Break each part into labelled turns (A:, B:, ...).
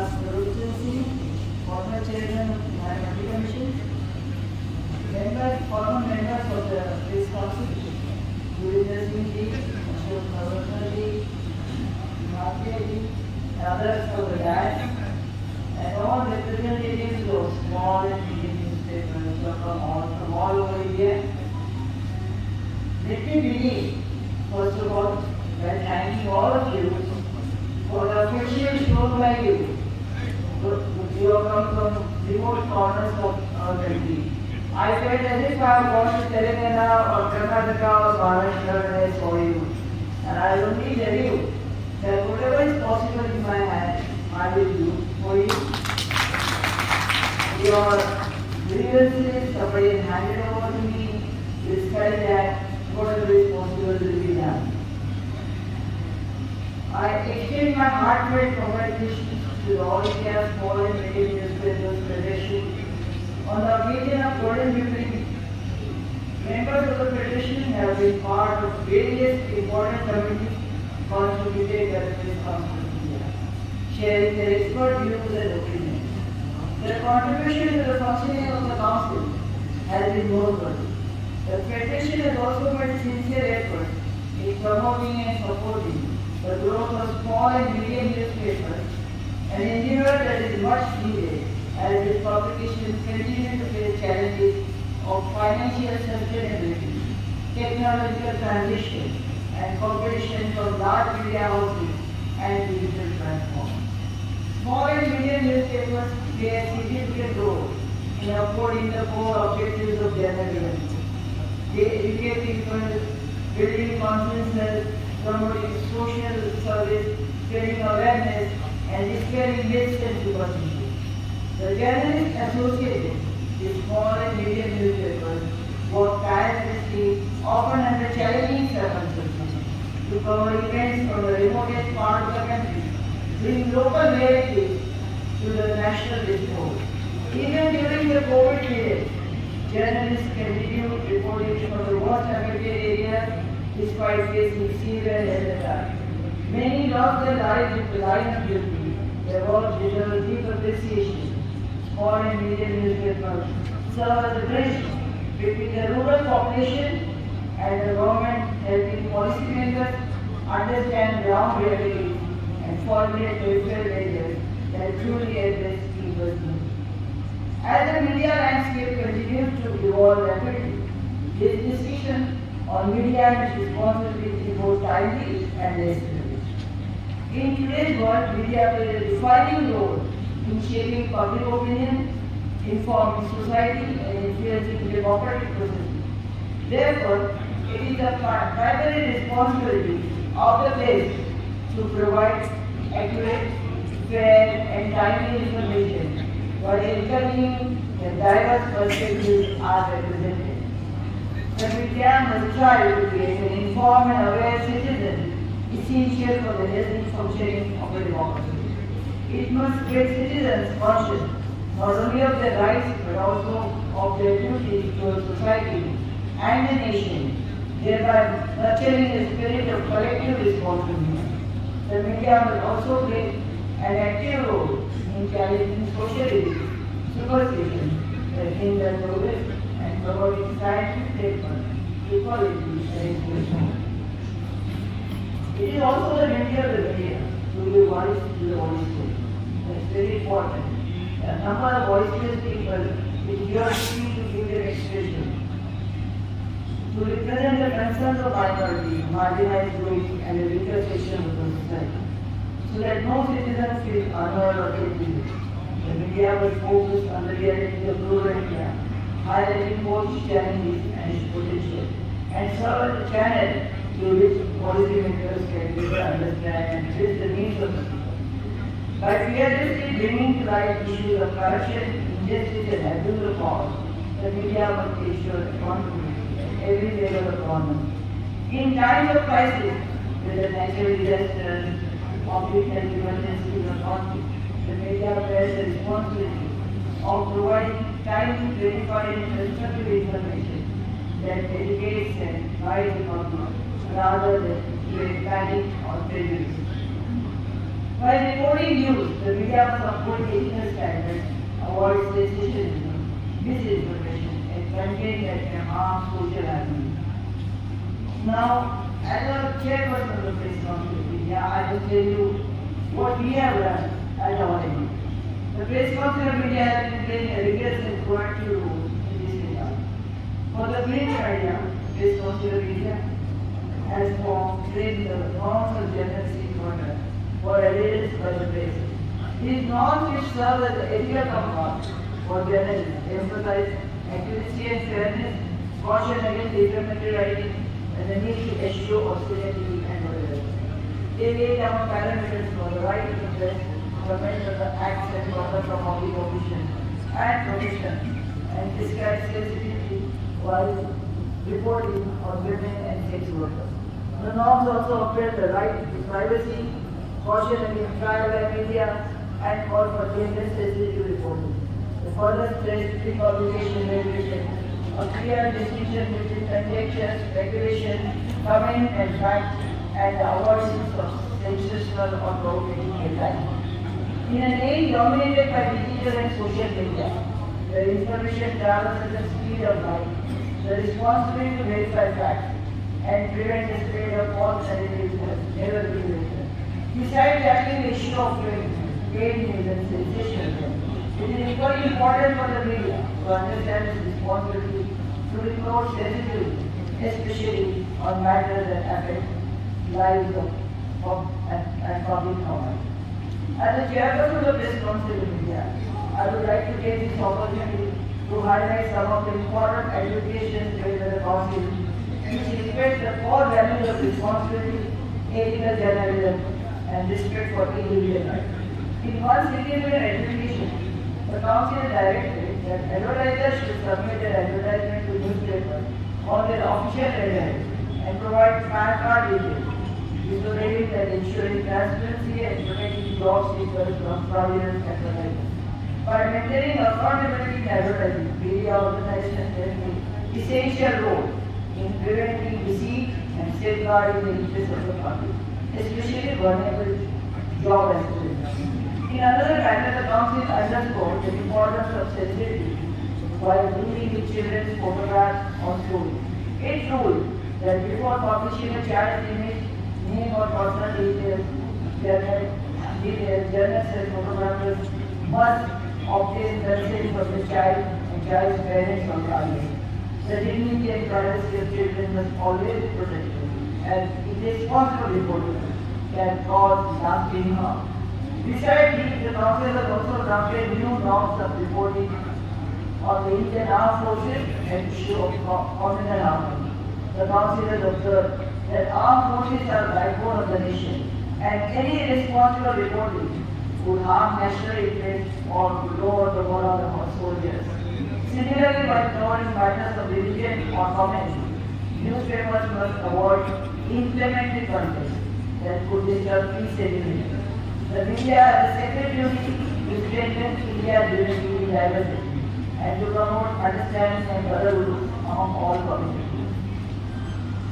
A: Sarojit Singh, former chairman of the Environmental Commission, former members of the Press Council, Gurinder Singh Ji, Ashok Navarkar Ji, Bhatia Ji, and others of the dais, and all representatives of small and medium newspapers from all over India. Let me begin, first of all, by thanking all of you for the affection shown by you. You have come from remote corners of our country. I felt as if I have gone to Telangana or Karnataka or Maharashtra when I saw you. And I only tell you that whatever is possible in my hand, I will do for you. Your grievances, somebody has handed over to me, will study that whatever is possible will be done. I extend my heartfelt congratulations to the All India Small and Medium Newspapers Federation on the occasion of Golden Jubilee. Members of the Federation have been part of various important committees constituted by the Press Council of India, sharing their expert views and opinions. Their contribution to the functioning of the Council has been noteworthy. The Federation has also made sincere efforts in promoting and supporting the growth of small and medium newspapers, an endeavor that is much needed as its publications continue to face challenges of financial sustainability, technological transition, and competition from large media houses and digital platforms. Small and medium newspapers play a significant role in upholding the core objectives of journalism. They educate people, building confidence, promoting social service, spreading awareness, and dispelling myths and superstitions. The journalists associated with small and medium newspapers work tirelessly, often under challenging circumstances, to cover events from the remotest part of the country, bring local narratives to the national discourse. Even during the COVID period, journalists continued reporting from the worst affected areas despite facing severe health attacks. Many lost their lives in the line of duty. Their work deserves deep appreciation. Small and medium newspapers serve as a bridge between the rural population and the government, helping policymakers understand ground realities and formulate welfare measures that truly address people's needs. As the media landscape continues to evolve rapidly, this discussion on media and responsibility is both timely and necessary. In today's world, media plays a defining role in shaping public opinion, informing society, and influencing democratic processes. Therefore, it is the primary responsibility of the press to provide accurate, fair, and timely information while encouraging that diverse perspectives are represented. The media must strive to create an informed and aware citizen, essential for the healthy functioning of a democracy. It must make citizens conscious not only of their rights but also of their duties towards society and the nation, thereby nurturing a spirit of collective responsibility. The media must also play an active role in challenging social issues, superstition, that hinder progress, and promoting scientific statements, equality, and inclusion. It is also the duty of the media to give voice to the voiceless. That's very important. A number of voiceless people, it is your duty to give their expression, to represent the concerns of minority, marginalized groups, and the weaker section of the society, so that no citizen feels unheard or guilty. The media will focus on the reality of rural India, highlighting both its challenges and its potential, and serve as a channel through which policymakers can better understand and address the needs of the people. By fearlessly bringing to light issues of corruption, injustice, and abuse of power, the media must ensure accountability at every level of government. In times of crisis, whether natural disasters, conflict and emergencies or conflict, the media bears the responsibility of providing timely, verified, and constructive information that educates and guides the public rather than create panic or prejudice. By reporting news, the media must uphold ethical standards, avoid sensationalism, misinformation, and content that can harm social harmony. Now, as a chairperson of the press council of India, I will tell you what we have done at our end. The press council of India has been playing a rigorous and proactive role in this regard. For the print media, the press council of India has formed the norms of journalistic conduct for adherence by the press. These norms which serve as the ethical compass for journalism emphasize accuracy and fairness, caution against defamatory writing, and the need to ensure austerity and order. They lay down parameters for the right to press, comment on the acts and conduct of public officials and professions, and describe sensitivity while reporting on women and sex workers. The norms also upheld the right to privacy, caution against trial by media, and call for dangerous sensitive reporting. The further stressed pre-publication regulation, a clear distinction between conjecture, speculation, comment and fact, and the avoidance of sensational or provocating headlines. In an age dominated by digital and social media, where information travels at the speed of light, the responsibility to verify facts and prevent the spread of false narratives has never been greater. Besides tackling the issue of fake news and sensationalism, it is equally important for the media to understand its responsibility to report sensitively, especially on matters that affect lives and public comment. As the chairperson of the Press Council of India, I would like to take this opportunity to highlight some of the important advocations made by the Council which respect the core values of responsibility, ethical journalism, and respect for individual rights. In one significant adjudication, the Council directed that advertisers should submit their advertisement to newspapers on their official letterhead and provide PAN card details, ensuring that ensuring transparency and protecting job seekers from fraudulent advertising. By maintaining accountability in advertising, media organizations play an essential role in preventing deceit and safeguarding the interests of the public, especially vulnerable job aspirants. In another matter, the Council underscored the importance of sensitivity while dealing with children's photographs on stories. It ruled that before publishing a child's image, name or personal details, journalists and photographers must obtain consent from the child and child's parents or guardians. The dignity and privacy of children must always be protected, and irresponsible reporting can cause lasting harm. Besides these, the Council has also drafted new norms of reporting on the Indian Armed Forces and issue of communal harmony. The Council has observed that armed forces are the backbone of the nation, and any irresponsible reporting would harm national interests or lower the morale of our soldiers. Similarly, by covering matters of religion or community, newspapers must avoid inflammatory content that could disturb peace and unity. The media has a sacred duty to strengthen India's unity in diversity and to promote understanding and brotherhood among all communities.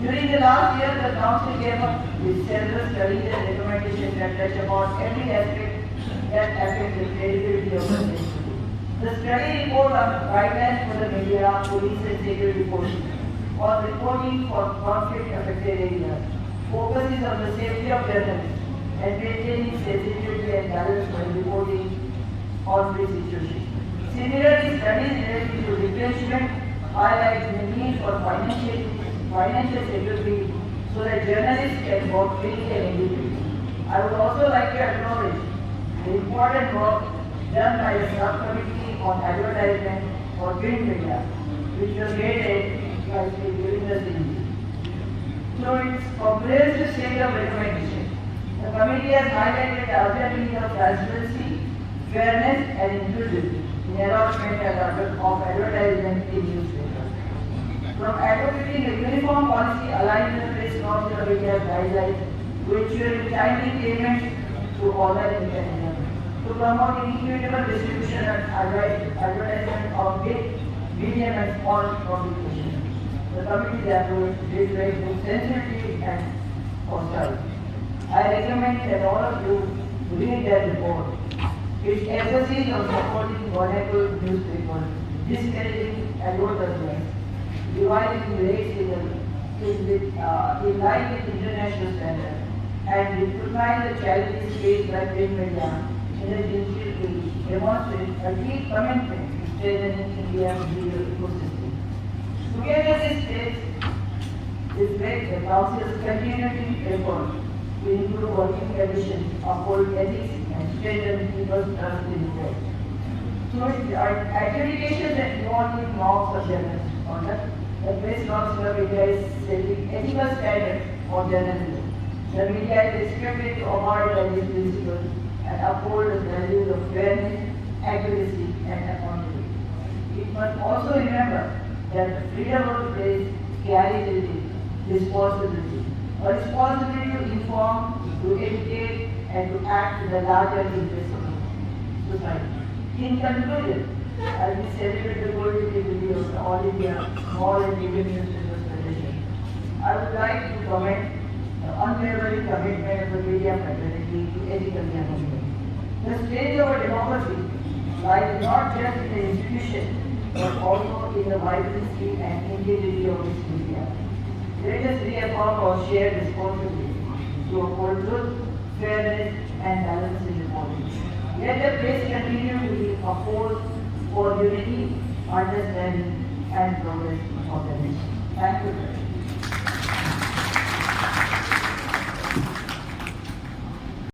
A: During the last year, the Council came up with several studies and recommendations that touch upon every aspect that affects the credibility of the nation. The study report on guidelines for the media, police and security forces on reporting for conflict-affected areas focuses on the safety of journalists and maintaining sensitivity and balance when reporting conflict situations. Similarly, studies related to retrenchment highlight the need for financial security so that journalists can work freely and independently. I would also like to acknowledge the important work done by the subcommittee on advertisement for print media, which was headed by Sri Devendra Singh. Through its comprehensive set of recommendations, the committee has highlighted the urgent need of transparency, fairness, and inclusivity in allotment of advertisement in newspapers. From advocating a uniform policy aligned with the Press Council of India's guidelines to ensuring timely payment to online mechanisms, to promoting equitable distribution and advertisement of big, medium, and small publications. The committee's approach reflects sensitivity and foresight. I recommend that all of you read that report. Its emphasis on supporting vulnerable newspapers, discouraging advertisements, dividing race in line with international standards, and recognize the challenges faced by print media in the digital age demonstrate a deep commitment to strengthening India's digital ecosystem. Together, this states reflect the Council's continuing effort to improve working conditions, uphold ethics, and strengthen people's trust in the state. So accreditations that involve norms of journalism conduct, the press council of India is setting ethical standards for journalism. The media is expected to abide by these principles and uphold the values of fairness, accuracy, and accountability. It must also remember that the freedom of the press carries with it responsibility. A responsibility to inform, to educate, and to act in the larger interest of society. In conclusion, as we celebrate the golden jubilee of the All India Small and Medium Newspapers Federation, I would like to commend the unwavering commitment of the media fraternity to ethical journalism. The stage of a democracy lies not just in the institution, but also in the vibrancy and integrity of its media. Let us reaffirm our shared responsibility to uphold truth, fairness, and balance in reporting. Let the press continue to be a force for unity, understanding, and progress of the nation. Thank you very much.